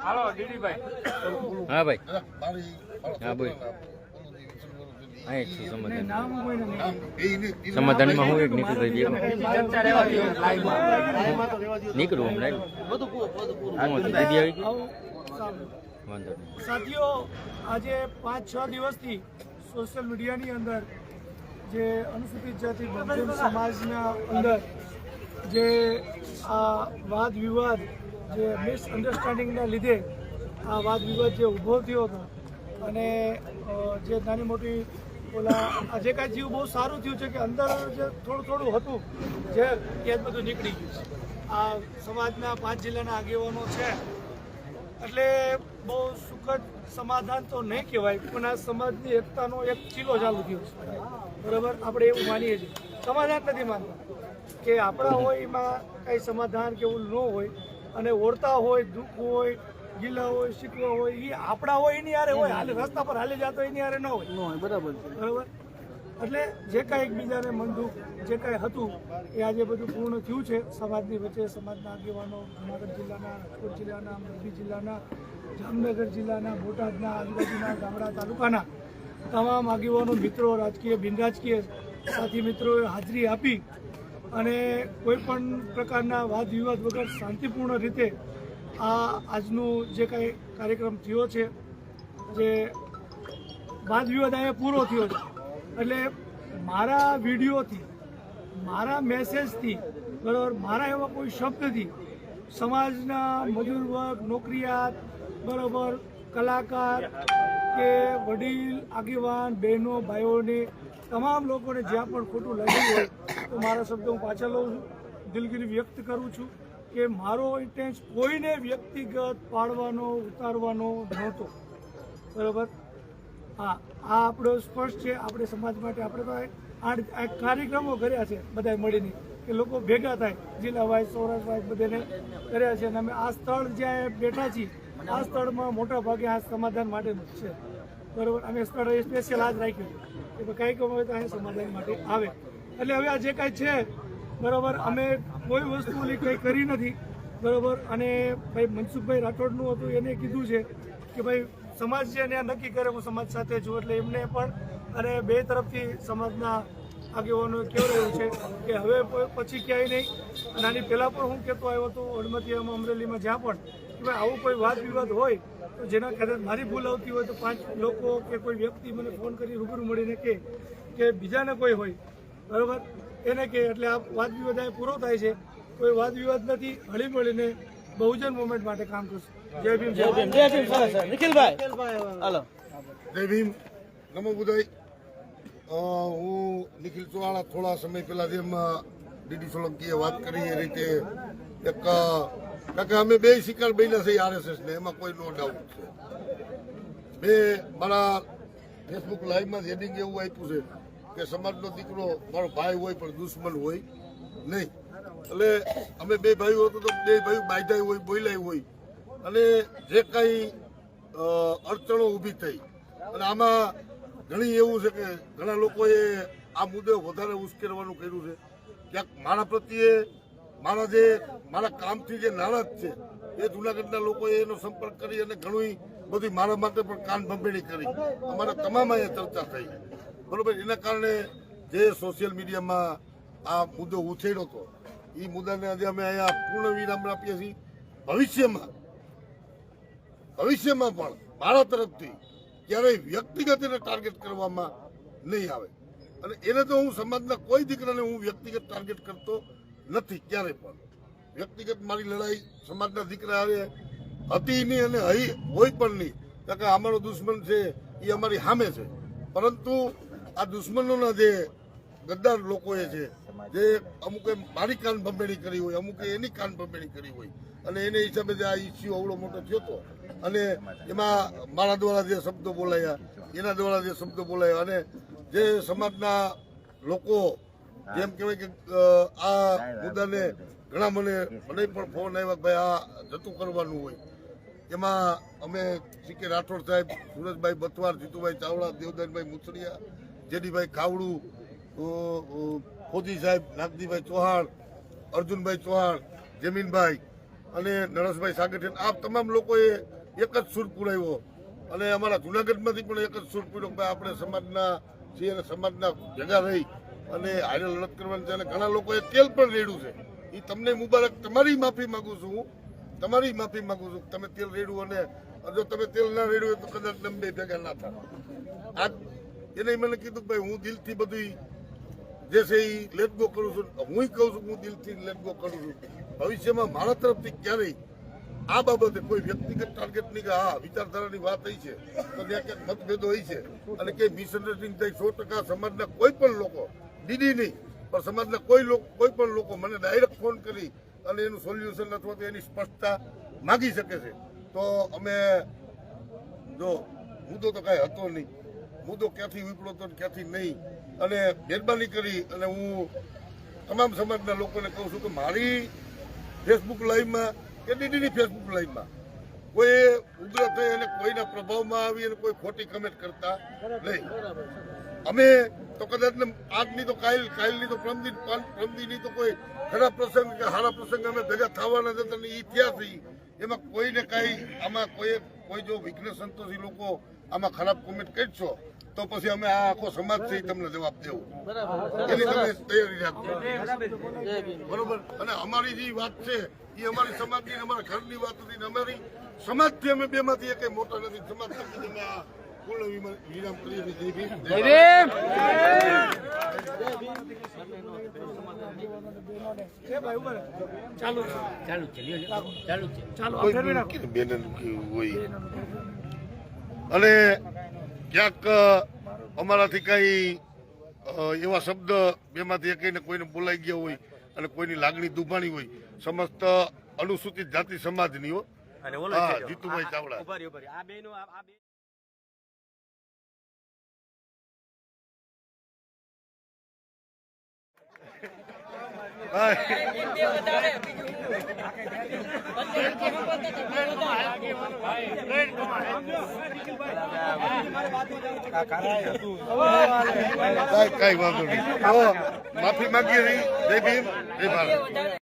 હા ભાઈ હા બોલ સમાધાનમાં હું એક નીકળું હમણાં સાથીઓ આજે 5-6 દિવસથી સોશિયલ મીડિયાની અંદર જે અનુસૂચિત જાતિ બહુજન સમાજના અંદર જે આ વાદ વિવાદ જે મિસઅન્ડરસ્ટેન્ડિંગના લીધે આ વાદ વિવાદ જે ઊભો થયો હતો અને જે નાની મોટી ઓલા આજે કાંઈ થયું બહુ સારું થયું છે કે અંદર જે થોડું હતું જે એ બધું નીકળી ગયું છે. આ સમાજના 5 જિલ્લાના આગેવાનો છે એટલે બહુ સુખદ સમાધાન તો નહીં કહેવાય પણ આ સમાજની એકતાનો એક ચીલો ચાલુ થયો છે. બરાબર, આપણે એવું માનીએ છીએ. સમાધાન નથી માનતા કે આપણા હોય એમાં કંઈ સમાધાન કે એવું ન હોય અને ઓળતા હોય દુઃખ હોય ગીલા હોય શીખવા હોય એ આપણા હોય એની હારે હોય, હાલે રસ્તા પર હાલે જતો એની હારે ન હોય. બરાબર બરાબર. એટલે જે કાંઈ એકબીજાને મન દુઃખ જે કાંઈ હતું એ આજે બધું પૂર્ણ થયું છે. સમાજની વચ્ચે સમાજના આગેવાનો જૂનાગઢ જિલ્લાના, રાજકોટ જિલ્લાના, મોરબી જિલ્લાના, જામનગર જિલ્લાના, બોટાદના, આજુબાજુના ગામડા તાલુકાના તમામ આગેવાનો મિત્રો, રાજકીય બિનરાજકીય સાથી મિત્રોએ હાજરી આપી અને કોઈ પણ પ્રકારના વાદ વિવાદ વગર શાંતિપૂર્ણ રીતે આજનું જે કાંઈ કાર્યક્રમ થયો છે, જે વાદ વિવાદ અહીંયા પૂરો થયો છે. એટલે મારા વિડીયોથી, મારા મેસેજથી, બરાબર, મારા એવા કોઈ શબ્દથી સમાજના મજૂર વર્ગ, નોકરિયાત, બરાબર, કલાકાર કે વડીલ આગેવાન બહેનો ભાઈઓને તમામ લોકોને જ્યાં પણ ખોટું લાગ્યું હોય તો મારા શબ્દો હું પાછા લઉં છું. દિલગીરી વ્યક્ત કરું છું કે મારો ઇન્ટેન્સ કોઈને વ્યક્તિગત પાડવાનો ઉતારવાનો નહોતો. બરાબર, હા, આ આપણો સ્પષ્ટ છે. આપણે સમાજ માટે આપણે તો આ કાર્યક્રમો કર્યા છે બધાએ મળીને કે લોકો ભેગા થાય, જિલ્લા વાઇઝ, સૌરાષ્ટ્ર વાઇઝ બધાને કર્યા છે અને અમે આ સ્થળ જ્યાં બેઠા છીએ આ સ્થળમાં મોટા ભાગે આ સમાધાન માટેનું છે. બરાબર, અમે સ્થળ સ્પેશિયલ આ જ રાખ્યું છે કે કંઈક હોય તો અહીં સમાધાન માટે આવે. એટલે હવે આ જે કાંઈ છે, બરાબર, અમે કોઈ વસ્તુ કંઈ કરી નથી. બરાબર, અને ભાઈ મનસુખભાઈ રાઠોડનું હતું, એને કીધું છે કે ભાઈ સમાજ છે એને નક્કી કરે, હું સમાજ સાથે છું. એટલે એમને પણ અને બે તરફથી સમાજના આગેવાનો કહેવાયું છે કે હવે પછી ક્યાંય નહીં. અને આની પહેલાં પણ હું કહેતો આવ્યો હતો હળમતિયામાં, અમરેલીમાં, જ્યાં પણ કે ભાઈ આવું કોઈ વાદ વિવાદ હોય તો જેના કદાચ મારી ભૂલ આવતી હોય તો 5 લોકો કે કોઈ વ્યક્તિ મને ફોન કરી રૂબરૂ મળીને કે બીજાને કોઈ હોય, બરાબર, એને કે એટલે આ વાદ વિવાદ અહીં પૂરો થાય છે. કોઈ વાદ વિવાદ નથી, હળી મળીને બહુજન મુવમેન્ટ માટે કામ કરશું. જય ભીમ, જય ભીમ, જય ભીમ. નિખિલભાઈ, હાલો. જય ભીમ, નમો બુધાય. હું નિખિલ ચૌહાણ. થોડા સમય પહેલા જેમ ડીડી સોલંકીએ વાત કરી એ રીતે એક કારણ કે અમે બે શિકાર બન્યા છે આરએસએસ ને, એમાં કોઈ નો ડાઉટ છે. મેં મારા ફેસબુક લાઈવમાં હેડિંગ એવું આપ્યું છે કે સમાજનો દીકરો મારો ભાઈ હોય પણ દુશ્મન હોય નહીં. એટલે અમે બે ભાઈઓ હતો તો બે ભાઈઓ બાંધ્યા હોય, બોલાય હોય અને જે કાંઈ અડચણો ઊભી થઈ અને આમાં ઘણી એવું છે કે ઘણા લોકોએ આ મુદ્દે વધારે ઉશ્કેરવાનું કર્યું છે. ક્યાંક મારા પ્રત્યે મારા કામથી જે નારાજ છે એ જૂનાગઢના લોકોએ એનો સંપર્ક કરી અને ઘણું બધી મારા માટે પણ કાન ભંભેણી કરી. અમારા તમામ અહીંયા ચર્ચા થઈ, બરોબર. એના કારણે જે સોશિયલ મીડિયામાં આ મુદ્દો ઉછેર્યો હતો એ મુદ્દાને આજે અમે અહીંયા પૂર્ણ વિરામ આપીએ છીએ. ભવિષ્યમાં પણ મારા તરફથી ક્યારેય વ્યક્તિગત એને ટાર્ગેટ કરવામાં નહીં આવે. અને એને તો હું સમાજના કોઈ દીકરાને હું વ્યક્તિગત ટાર્ગેટ કરતો નથી ક્યારેય પણ. વ્યક્તિગત મારી લડાઈ સમાજના દીકરા હતી નહીં અને હોય પણ નહીં. કારણ કે અમારો દુશ્મન છે એ અમારી સામે છે, પરંતુ આ દુશ્મનોના જે ગદ્દાર લોકોએ છે, જે અમુકે મારી કાન ભંભેણી કરી હોય, અમુકે એની કાન ભંભેણી કરી હોય અને એને હિસાબે જે આ ઇસ્યુ અવડો મોટો થયો હતો અને એમાં મારા દ્વારા જે શબ્દો બોલાયા, એના દ્વારા જે શબ્દો બોલાયા અને જે સમાજના લોકો જેમ કહેવાય કે આ મુદ્દાને ઘણા મને પણ ફોન આવ્યા ભાઈ આ જતું કરવાનું હોય. એમાં અમે સીકે રાઠોડ સાહેબ, સુરજભાઈ બથવાર, જીતુભાઈ ચાવડા, દેવદાનભાઈ મુસળિયા, જેડીભાઈ ખાવડું, ફોજી સાહેબ, નાગજીભાઈ ચૌહાણ, અર્જુનભાઈ ચૌહાણ, જમીનભાઈ અને નરેશભાઈ સાગઠિયા આ તમામ લોકોએ એક જ સૂર પુરાવ્યો અને અમારા જુનાગઢમાંથી પણ એક જ સૂર પૂર્યો કે આપણે સમાજના છીએ અને સમાજના ભેગા રહી અને હારે લડત કરવાની છે. અને ઘણા લોકોએ તેલ પણ રેડ્યું છે. એ તમને મુબારક, તમારી માફી માંગુ છું હું, તમારી માફી માંગુ છું. તમે તેલ રેડ્યું અને જો તમે તેલ ના રેડ્યું હોય તો કદાચ તમે બે ભેગા ના થાય. આ એને મને કીધું કે ભાઈ હું દિલથી બધું જે છે એ લેટ ગો કરું છું. હું કહું છું હું દિલથી લેટ ગો કરું છું. ભવિષ્યમાં મારા તરફથી ક્યારેય આ બાબતે કોઈ વ્યક્તિગત ટાર્ગેટ નહીં કે હા વિચારધારાની વાત થઈ છે તો ત્યાં ક્યાંક મતભેદો હોય છે અને કે મિસઅન્ડરસ્ટેન્ડિંગ થઈ 100% સમાજના કોઈ પણ લોકો દીદી નહીં પણ સમાજના કોઈ પણ લોકો મને ડાયરેક્ટ ફોન કરી અને એનું સોલ્યુશન અથવા તો એની સ્પષ્ટતા માગી શકે છે. તો અમે જો મુદ્દો તો કાંઈ હતો નહીં, મુદ્દો ક્યાંથી વિપડો હતો ક્યાંથી નહીં. અને મહેરબાની કરી અને હું તમામ સમાજના લોકોને કહું છું કે મારી ફેસબુક લાઈવમાં કે દીદીની ફેસબુક લાઈવમાં કોઈ ઉગ્ર થઈ અને કોઈના પ્રભાવમાં આવી અને કોઈ ખોટી કમેન્ટ કરતા નહીં. અમે તો કદાચ આજની તો કાલની તો પ્રમદીની તો કોઈ ખરાબ પ્રસંગ કે સારા પ્રસંગ અમે ભેગા થવાના હતા ને એ થયા છીએ. એમાં કોઈને કાંઈ આમાં કોઈ જો વિઘ્ન સંતોષી લોકો આમાં ખરાબ કોમેન્ટ કરશો તો પછી અમે આ આખો સમાજ છે તમને જવાબ દેવું એની તમે તૈયારી રાખજો. બરોબર. અને અમારી જે વાત છે એ અમારી સમાજની અમારા ઘરની વાત હતી ને અમારી સમાજથી અમે બેમાંથી એક મોટા નથી. સમાજ થકી અમે આ પૂર્ણ વિરામ કરીએ છીએ. અને ક્યાંક અમારાથી કઈ એવા શબ્દ બેમાંથી એકને કોઈને બોલાઈ ગયા હોય અને કોઈની લાગણી દુભાણી હોય સમસ્ત અનુસૂચિત જાતિ સમાજની હો. જીતુભાઈ ચાવડા કઈ વાંધો નહીં. માફી માંગીએ. જય ભીમ, જય ભારત.